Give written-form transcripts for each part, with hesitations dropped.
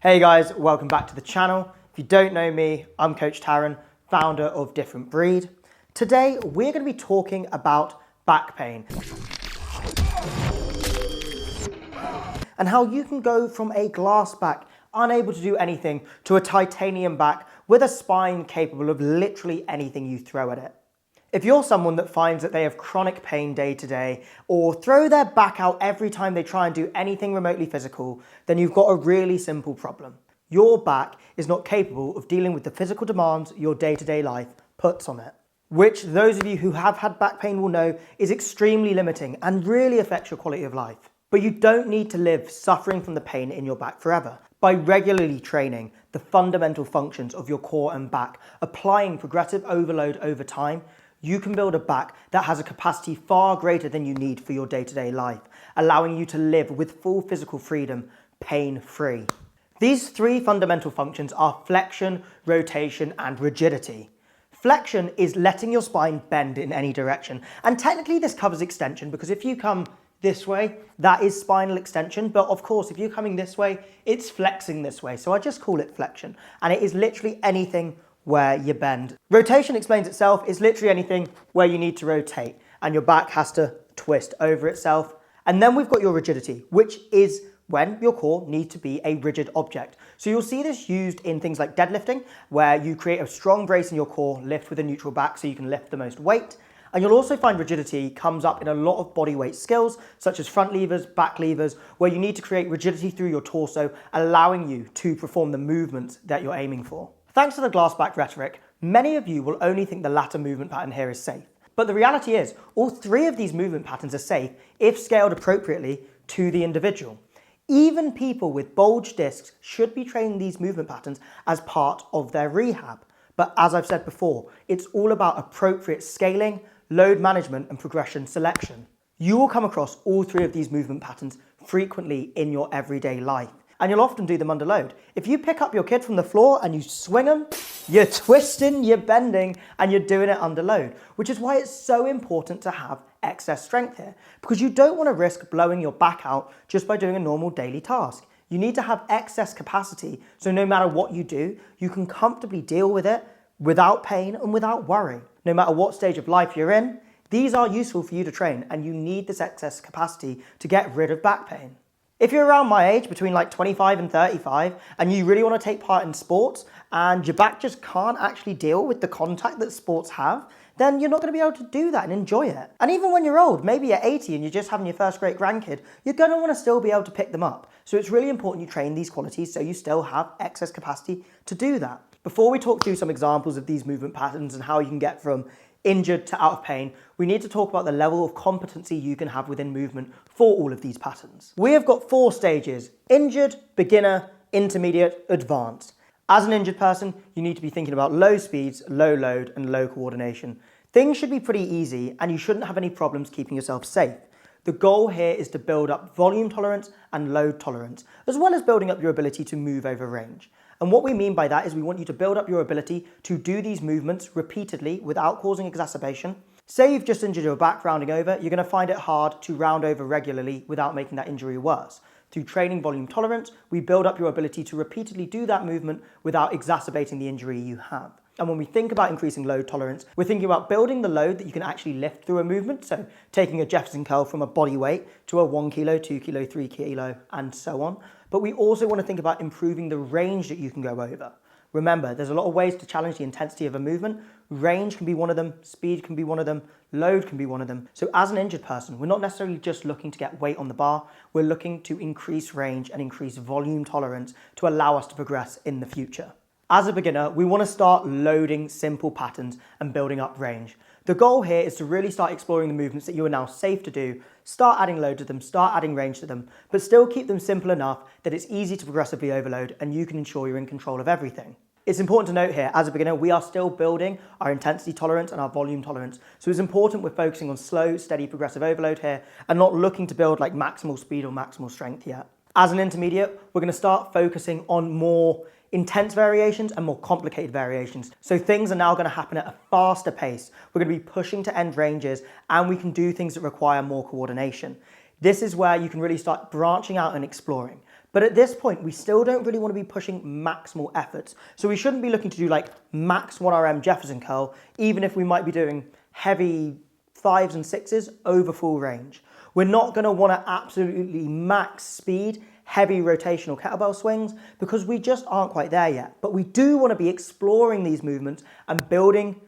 Hey guys, welcome back to the channel. If you don't know me, I'm Coach Taryn, founder of Different Breed. Today, we're going to be talking about back pain and how you can go from a glass back, unable to do anything, to a titanium back with a spine capable of literally anything you throw at it. If you're someone that finds that they have chronic pain day to day or throw their back out every time they try and do anything remotely physical, then you've got a really simple problem. Your back is not capable of dealing with the physical demands your day-to-day life puts on it, which those of you who have had back pain will know is extremely limiting and really affects your quality of life. But you don't need to live suffering from the pain in your back forever. By regularly training the fundamental functions of your core and back, applying progressive overload over time, you can build a back that has a capacity far greater than you need for your day-to-day life, allowing you to live with full physical freedom, pain-free. These three fundamental functions are flexion, rotation, and rigidity. Flexion is letting your spine bend in any direction, and technically this covers extension because if you come this way, that is spinal extension, but of course if you're coming this way, it's flexing this way, so I just call it flexion, and it is literally anything where you bend. Rotation explains itself, is literally anything where you need to rotate and your back has to twist over itself. And then we've got your rigidity, which is when your core needs to be a rigid object. So you'll see this used in things like deadlifting, where you create a strong brace in your core, lift with a neutral back so you can lift the most weight. And you'll also find rigidity comes up in a lot of bodyweight skills, such as front levers, back levers, where you need to create rigidity through your torso, allowing you to perform the movements that you're aiming for. Thanks to the glass back rhetoric, many of you will only think the latter movement pattern here is safe. But the reality is, all three of these movement patterns are safe if scaled appropriately to the individual. Even people with bulged discs should be training these movement patterns as part of their rehab. But as I've said before, it's all about appropriate scaling, load management, and progression selection. You will come across all three of these movement patterns frequently in your everyday life. And you'll often do them under load. If you pick up your kid from the floor and you swing them, you're twisting, you're bending, and you're doing it under load, which is why it's so important to have excess strength here, because you don't want to risk blowing your back out just by doing a normal daily task. You need to have excess capacity, so no matter what you do, you can comfortably deal with it without pain and without worry. No matter what stage of life you're in, these are useful for you to train, and you need this excess capacity to get rid of back pain. If you're around my age, between like 25 and 35, and you really want to take part in sports, and your back just can't actually deal with the contact that sports have, then you're not going to be able to do that and enjoy it. And even when you're old, maybe you're 80 and you're just having your first great grandkid, you're going to want to still be able to pick them up. So it's really important you train these qualities so you still have excess capacity to do that. Before we talk through some examples of these movement patterns and how you can get from injured to out of pain, we need to talk about the level of competency you can have within movement for all of these patterns. We have got 4 stages: injured, beginner, intermediate, advanced. As an injured person, you need to be thinking about low speeds, low load, and low coordination. Things should be pretty easy and you shouldn't have any problems keeping yourself safe. The goal here is to build up volume tolerance and load tolerance, as well as building up your ability to move over range. And what we mean by that is we want you to build up your ability to do these movements repeatedly without causing exacerbation. Say you've just injured your back rounding over, you're going to find it hard to round over regularly without making that injury worse. Through training volume tolerance, we build up your ability to repeatedly do that movement without exacerbating the injury you have. And when we think about increasing load tolerance, we're thinking about building the load that you can actually lift through a movement. So taking a Jefferson curl from a body weight to a 1 kilo, 2 kilo, 3 kilo, and so on. But we also want to think about improving the range that you can go over. Remember, there's a lot of ways to challenge the intensity of a movement. Range can be one of them, speed can be one of them, load can be one of them. So as an injured person, we're not necessarily just looking to get weight on the bar, we're looking to increase range and increase volume tolerance to allow us to progress in the future. As a beginner, we want to start loading simple patterns and building up range. The goal here is to really start exploring the movements that you are now safe to do, start adding load to them, start adding range to them, but still keep them simple enough that it's easy to progressively overload and you can ensure you're in control of everything. It's important to note here, as a beginner, we are still building our intensity tolerance and our volume tolerance. So it's important we're focusing on slow, steady, progressive overload here and not looking to build like maximal speed or maximal strength yet. As an intermediate, we're going to start focusing on more intense variations and more complicated variations. So things are now going to happen at a faster pace. We're going to be pushing to end ranges and we can do things that require more coordination. This is where you can really start branching out and exploring. But at this point, we still don't really want to be pushing maximal efforts. So we shouldn't be looking to do like max 1RM Jefferson curl, even if we might be doing heavy 5s and 6s over full range. We're not going to want to absolutely max speed heavy rotational kettlebell swings because we just aren't quite there yet. But we do want to be exploring these movements and building,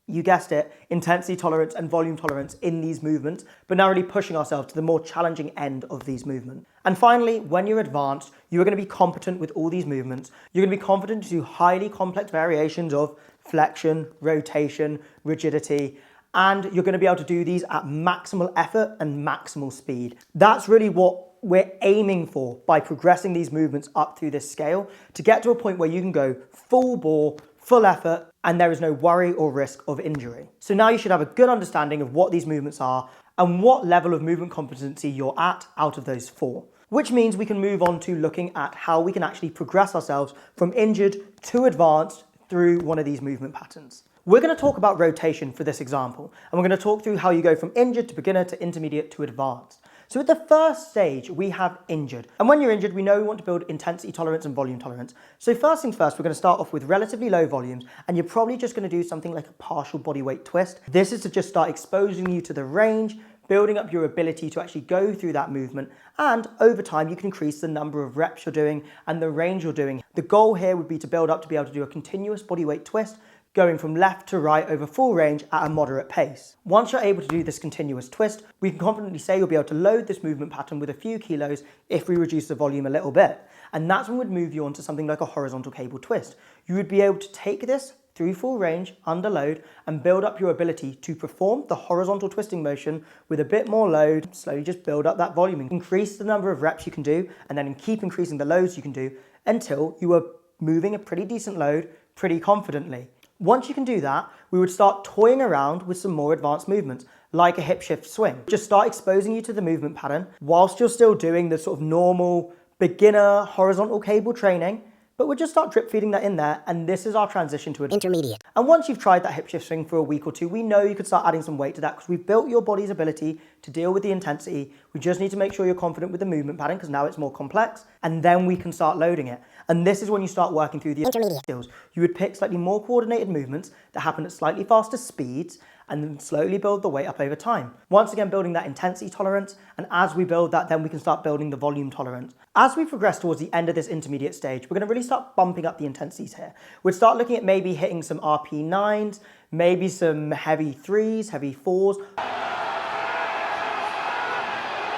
you guessed it, intensity tolerance and volume tolerance in these movements, but now really pushing ourselves to the more challenging end of these movements. And finally, when you're advanced, you are going to be competent with all these movements. You're going to be confident to do highly complex variations of flexion, rotation, rigidity, and you're going to be able to do these at maximal effort and maximal speed. That's really what we're aiming for by progressing these movements up through this scale to get to a point where you can go full bore, full effort, and there is no worry or risk of injury. So now you should have a good understanding of what these movements are and what level of movement competency you're at out of those 4. Which means we can move on to looking at how we can actually progress ourselves from injured to advanced through one of these movement patterns. We're going to talk about rotation for this example, and we're going to talk through how you go from injured to beginner to intermediate to advanced. So at the first stage, we have injured. And when you're injured, we know we want to build intensity tolerance and volume tolerance. So first things first, we're going to start off with relatively low volumes, and you're probably just going to do something like a partial body weight twist. This is to just start exposing you to the range, building up your ability to actually go through that movement, and over time you can increase the number of reps you're doing and the range you're doing. The goal here would be to build up to be able to do a continuous body weight twist, going from left to right over full range at a moderate pace. Once you're able to do this continuous twist, we can confidently say you'll be able to load this movement pattern with a few kilos if we reduce the volume a little bit. And that's when we'd move you on to something like a horizontal cable twist. You would be able to take this through full range, under load, and build up your ability to perform the horizontal twisting motion with a bit more load, slowly just build up that volume, increase the number of reps you can do, and then keep increasing the loads you can do until you are moving a pretty decent load pretty confidently. Once you can do that, we would start toying around with some more advanced movements, like a hip shift swing. Just start exposing you to the movement pattern whilst you're still doing the sort of normal beginner horizontal cable training, but we'll just start drip feeding that in there, and this is our transition to intermediate. And once you've tried that hip shift swing for a week or two, we know you could start adding some weight to that because we've built your body's ability to deal with the intensity. We just need to make sure you're confident with the movement pattern because now it's more complex, and then we can start loading it. And this is when you start working through the intermediate skills. You would pick slightly more coordinated movements that happen at slightly faster speeds and then slowly build the weight up over time. Once again, building that intensity tolerance, and as we build that, then we can start building the volume tolerance. As we progress towards the end of this intermediate stage, we're gonna really start bumping up the intensities here. We'd start looking at maybe hitting some RP9s, maybe some heavy 3s, heavy 4s.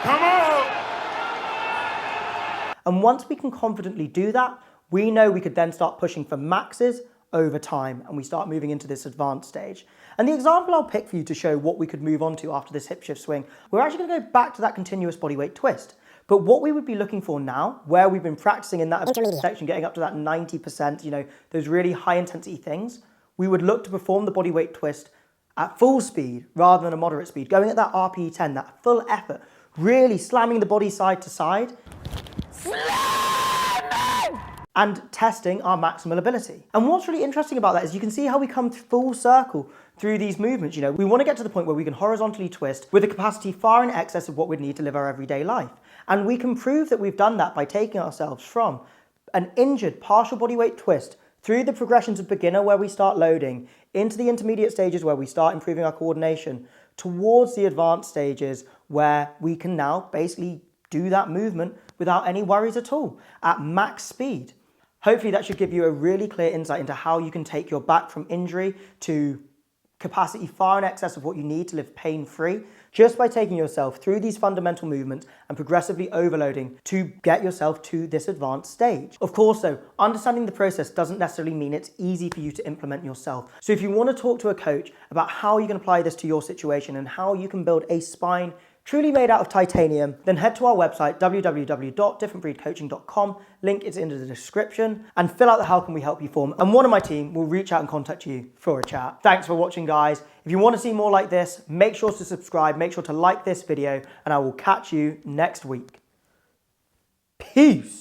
Come on! And once we can confidently do that, we know we could then start pushing for maxes over time, and we start moving into this advanced stage. And the example I'll pick for you to show what we could move on to after this hip shift swing, we're actually going to go back to that continuous bodyweight twist. But what we would be looking for now, where we've been practicing in that intermediate section, getting up to that 90%, you know, those really high intensity things, we would look to perform the bodyweight twist at full speed rather than a moderate speed, going at that RPE10, that full effort, really slamming the body side to side, and testing our maximal ability. And what's really interesting about that is you can see how we come full circle through these movements. You know, we want to get to the point where we can horizontally twist with a capacity far in excess of what we'd need to live our everyday life. And we can prove that we've done that by taking ourselves from an injured partial bodyweight twist through the progressions of beginner where we start loading, into the intermediate stages where we start improving our coordination, towards the advanced stages where we can now basically do that movement without any worries at all, at max speed. Hopefully that should give you a really clear insight into how you can take your back from injury to capacity far in excess of what you need to live pain-free, just by taking yourself through these fundamental movements and progressively overloading to get yourself to this advanced stage. Of course though, understanding the process doesn't necessarily mean it's easy for you to implement yourself. So if you want to talk to a coach about how you can apply this to your situation and how you can build a spine truly made out of titanium, then head to our website, www.differentbreedcoaching.com. Link is in the description, and fill out the how can we help you form, and one of my team will reach out and contact you for a chat. Thanks for watching, guys. If you want to see more like this, make sure to subscribe, make sure to like this video, and I will catch you next week. Peace.